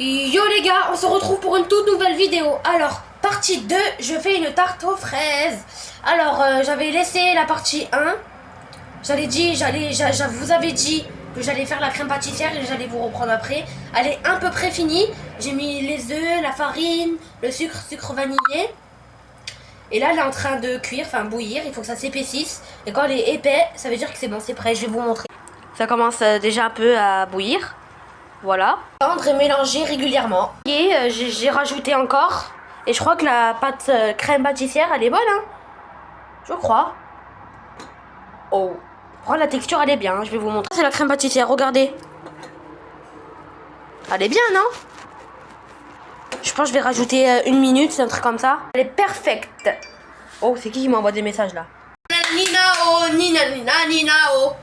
Yo les gars, on se retrouve pour une toute nouvelle vidéo. Alors, partie 2, je fais une tarte aux fraises. Alors, j'avais laissé la partie 1. Je vous avais dit que j'allais faire la crème pâtissière et j'allais vous reprendre après. Elle est à peu près finie. J'ai mis les œufs, la farine, le sucre vanillé. Et là, elle est en train de cuire, enfin bouillir. Il faut que ça s'épaississe. Et quand elle est épais, ça veut dire que c'est bon, c'est prêt. Je vais vous montrer. Ça commence déjà un peu à bouillir. Voilà. Tendre et mélanger régulièrement. Et j'ai rajouté encore. Et je crois que la pâte crème pâtissière, elle est bonne, hein. Je crois. Oh. La texture, elle est bien. Je vais vous montrer. C'est la crème pâtissière, regardez. Elle est bien, non? Je pense que je vais rajouter une minute, c'est un truc comme ça. Elle est perfecte. Oh, c'est qui m'envoie des messages là? Ninao, ninao.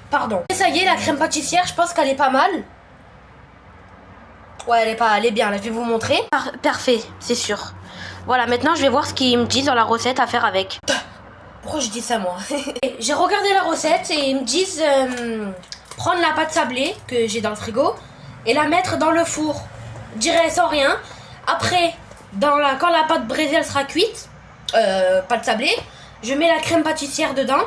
Pardon. Et ça y est, la crème pâtissière, je pense qu'elle est pas mal. Ouais, elle est bien, là, je vais vous montrer. Parfait, c'est sûr. Voilà, maintenant, je vais voir ce qu'ils me disent dans la recette à faire avec. Pourquoi je dis ça, moi? J'ai regardé la recette et ils me disent prendre la pâte sablée que j'ai dans le frigo et la mettre dans le four. Je dirais sans rien. Après, quand la pâte braisée, elle sera cuite, pâte sablée, je mets la crème pâtissière dedans.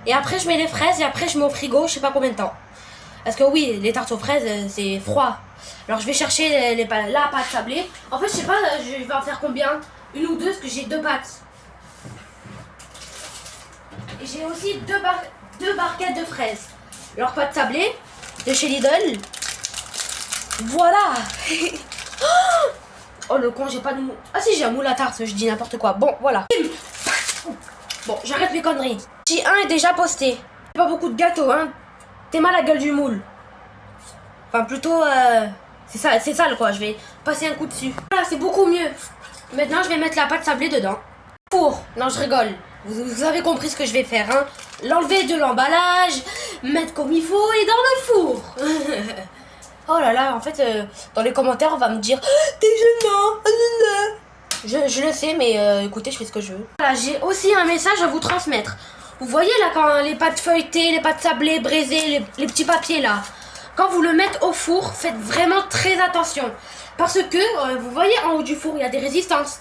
Et après, je mets les fraises et après, je mets au frigo, je sais pas combien de temps. Parce que oui, les tartes aux fraises, c'est froid. Alors je vais chercher la pâte sablée. En fait, je sais pas, je vais en faire combien? Une ou deux, parce que j'ai deux pâtes. Et j'ai aussi deux barquettes de fraises. Leur pâte sablée de chez Lidl. Voilà. Oh le con, j'ai pas de moule. Ah si, j'ai un moule à tarte, je dis n'importe quoi. Bon, voilà. Bon, j'arrête mes conneries. Partie 1 est déjà posté. Pas beaucoup de gâteaux, hein. T'es mal la gueule du moule. Enfin, plutôt, c'est sale, quoi. Je vais passer un coup dessus. Voilà, c'est beaucoup mieux. Maintenant, je vais mettre la pâte sablée dedans. Four. Non, je rigole. Vous avez compris ce que je vais faire, hein. L'enlever de l'emballage, mettre comme il faut et dans le four. Oh là là, en fait, dans les commentaires, on va me dire t'es gênant. Je le sais, mais écoutez, je fais ce que je veux. Voilà, j'ai aussi un message à vous transmettre. Vous voyez là, quand les pâtes feuilletées, les pâtes sablées, braisées, les petits papiers là, quand vous le mettez au four, faites vraiment très attention. Parce que, vous voyez, en haut du four, il y a des résistances.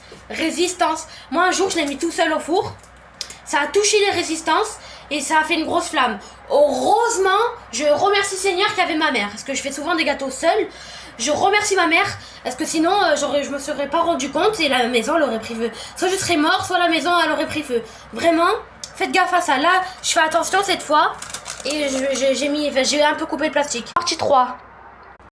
Moi, un jour, je l'ai mis tout seul au four. Ça a touché les résistances et ça a fait une grosse flamme. Heureusement, je remercie Seigneur qu'il y avait ma mère. Parce que je fais souvent des gâteaux seule. Je remercie ma mère. Parce que sinon, je me serais pas rendu compte et la maison, elle aurait pris feu. Soit je serais mort, soit la maison, elle aurait pris feu. Vraiment, faites gaffe à ça. Là, je fais attention cette fois. Et j'ai un peu coupé le plastique. Partie 3.